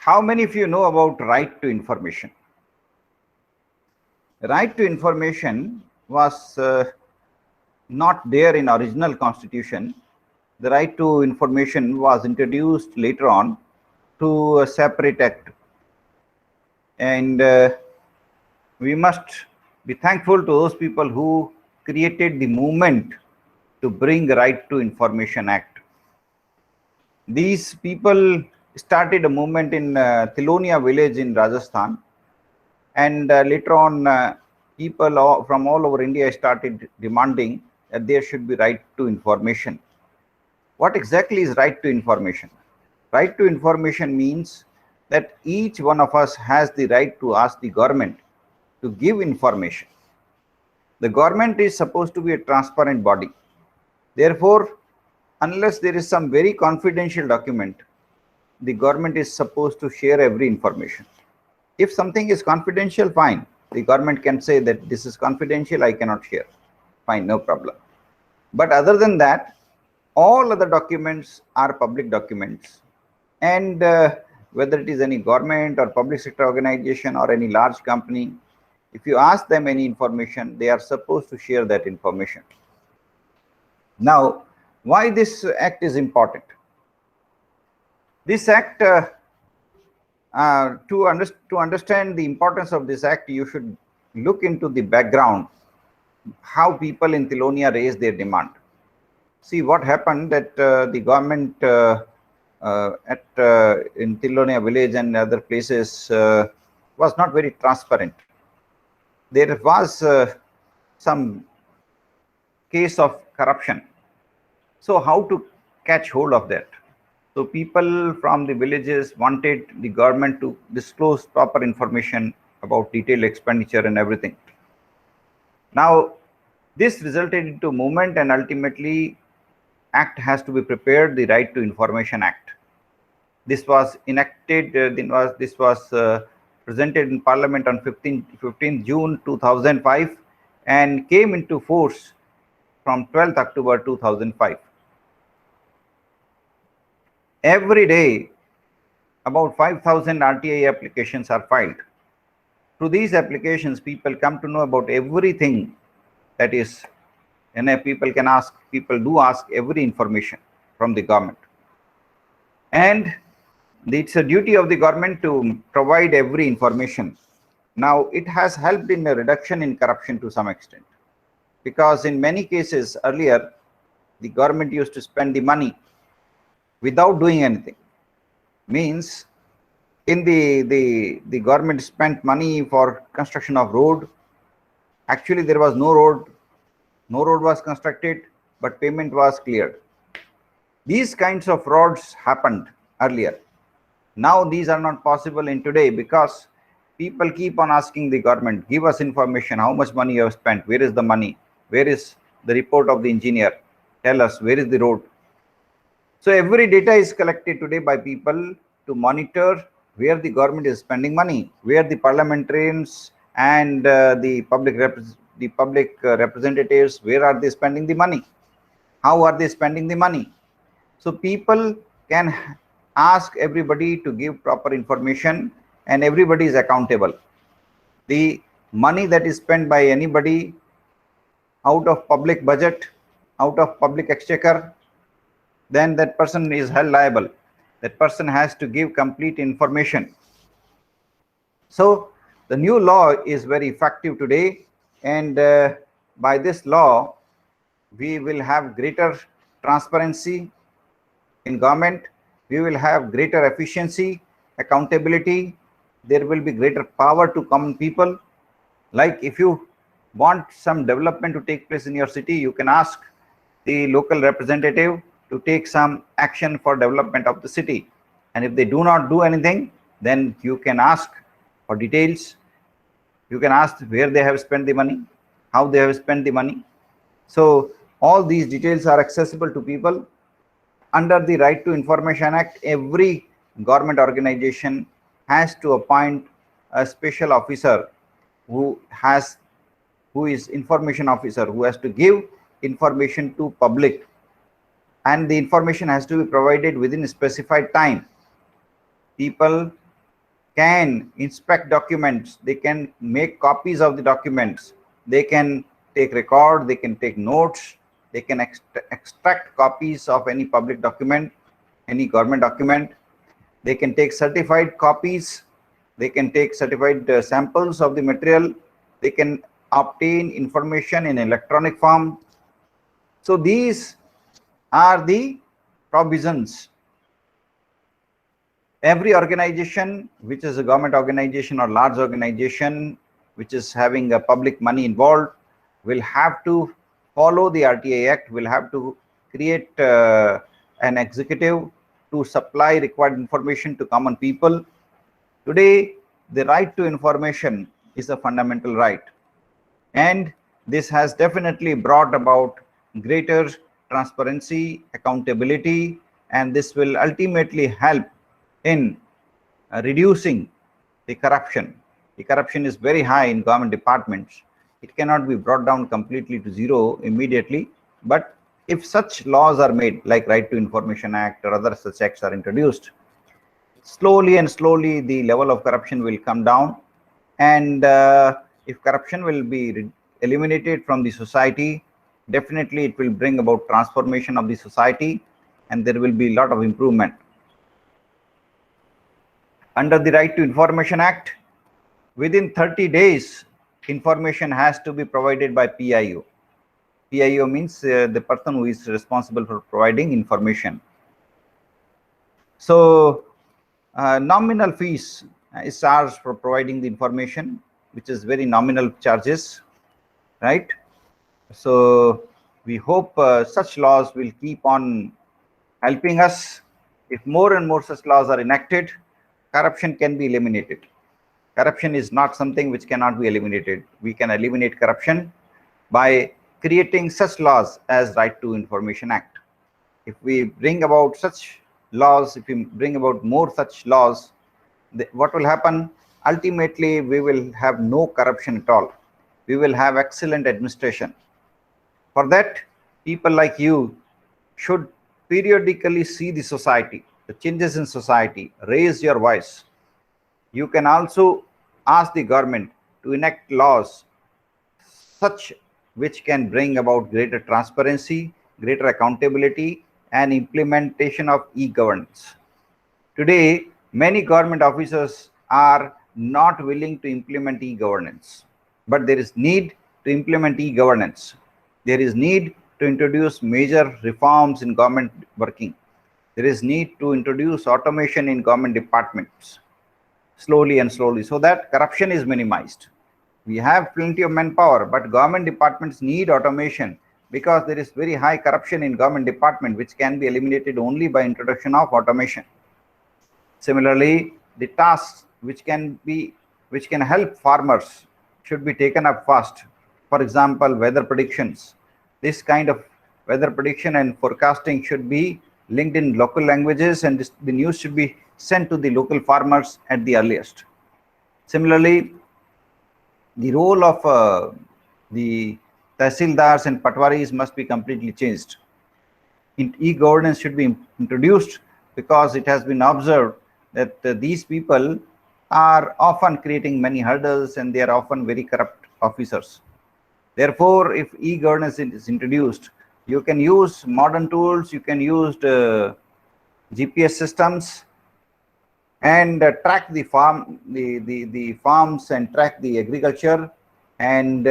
How many of you know about right to information? Right to information was not there in original constitution. The right to information was introduced later on to a separate act, and we must be thankful to those people who created the movement to bring right to information act. These people started a movement in Tilonia village in Rajasthan, and later on people from all over India started demanding that there should be right to information. What exactly is right to information? Right to information means that each one of us has the right to ask the government to give information. The government is supposed to be a transparent body. Therefore, unless there is some very confidential document, the government is supposed to share every information. If something is confidential, fine. The government can say that this is confidential, I cannot share. Fine, no problem. But other than that, all other documents are public documents. And whether it is any government or public sector organization or any large company, if you ask them any information, they are supposed to share that information. Now, why this act is important? This act, to understand the importance of this act, you should look into the background, how people in Tilonia raised their demand. See what happened, that the government in Tilonia village and other places was not very transparent. There was some case of corruption. So how to catch hold of that? So people from the villages wanted the government to disclose proper information about detailed expenditure and everything. Now, this resulted into movement, and ultimately act has to be prepared, the Right to Information Act. This was enacted, this was presented in Parliament on 15 June 2005 and came into force from 12th October 2005. Every day, about 5,000 RTI applications are filed. Through these applications, people come to know about everything that is, and people do ask every information from the government. And it's a duty of the government to provide every information. Now, it has helped in a reduction in corruption to some extent, because in many cases earlier, the government used to spend the money without doing anything. Means in the government spent money for construction of road. Actually, there was no road was constructed, but payment was cleared. These kinds of frauds happened earlier. Now these are not possible in today, because people keep on asking the government, give us information, how much money you have spent, where is the money, where is the report of the engineer, tell us where is the road. So every data is collected today by people to monitor where the government is spending money, where the parliamentarians and the public representatives, where are they spending the money, how are they spending the money. So people can ask everybody to give proper information, and everybody is accountable. The money that is spent by anybody out of public budget, out of public exchequer, then that person is held liable. That person has to give complete information. So the new law is very effective today, and by this law, we will have greater transparency in government. We will have greater efficiency, accountability. There will be greater power to common people. Like if you want some development to take place in your city, you can ask the local representative to take some action for development of the city. And if they do not do anything, then you can ask for details. You can ask where they have spent the money, how they have spent the money. So all these details are accessible to people. Under the Right to Information Act, every government organization has to appoint a special officer who is information officer, who has to give information to public, and the information has to be provided within a specified time. People can inspect documents, they can make copies of the documents, they can take record, they can take notes, they can extract copies of any public document, any government document, they can take certified copies, they can take certified samples of the material, they can obtain information in electronic form. So these are the provisions. Every organization which is a government organization or large organization which is having a public money involved will have to follow the RTI Act, will have to create an executive to supply required information to common people. Today, the right to information is a fundamental right, and this has definitely brought about greater transparency, accountability, and this will ultimately help in reducing the corruption. The corruption is very high in government departments. It cannot be brought down completely to zero immediately, but if such laws are made, like Right to Information Act or other such acts are introduced, slowly and slowly the level of corruption will come down, and if corruption will be eliminated from the society, definitely it will bring about transformation of the society, and there will be a lot of improvement. Under the Right to Information Act, within 30 days, information has to be provided by PIO. PIO means the person who is responsible for providing information. So nominal fees is charged for providing the information, which is very nominal charges, right? So we hope such laws will keep on helping us. If more and more such laws are enacted, corruption can be eliminated. Corruption is not something which cannot be eliminated. We can eliminate corruption by creating such laws as Right to Information Act. If we bring about such laws, if we bring about more such laws, what will happen? Ultimately, we will have no corruption at all. We will have excellent administration. For that, people like you should periodically see the society, the changes in society, raise your voice. You can also ask the government to enact laws such which can bring about greater transparency, greater accountability, and implementation of e-governance. Today, many government officers are not willing to implement e-governance, but there is need to implement e-governance. There is need to introduce major reforms in government working. There is need to introduce automation in government departments slowly and slowly, so that corruption is minimized. We have plenty of manpower, but government departments need automation because there is very high corruption in government department, which can be eliminated only by introduction of automation. Similarly, the tasks which can help farmers should be taken up fast. For example, weather predictions. This kind of weather prediction and forecasting should be linked in local languages, and the news should be sent to the local farmers at the earliest. Similarly, the role of the tahsildars and patwaris must be completely changed. E-governance should be introduced because it has been observed that these people are often creating many hurdles and they are often very corrupt officers. Therefore, if e-governance is introduced, you can use modern tools, you can use GPS systems, and track the farms and track the agriculture, and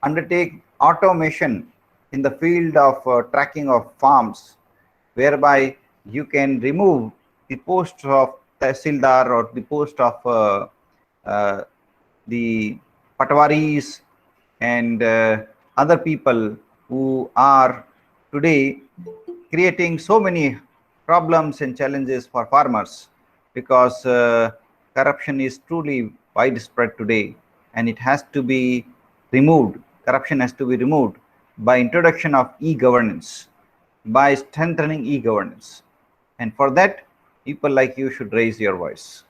undertake automation in the field of tracking of farms, whereby you can remove the post of tahsildar or the post of the patwaris and other people who are today creating so many problems and challenges for farmers, because corruption is truly widespread today, and it has to be removed. Corruption has to be removed by introduction of e-governance, by strengthening e-governance. And for that, people like you should raise your voice.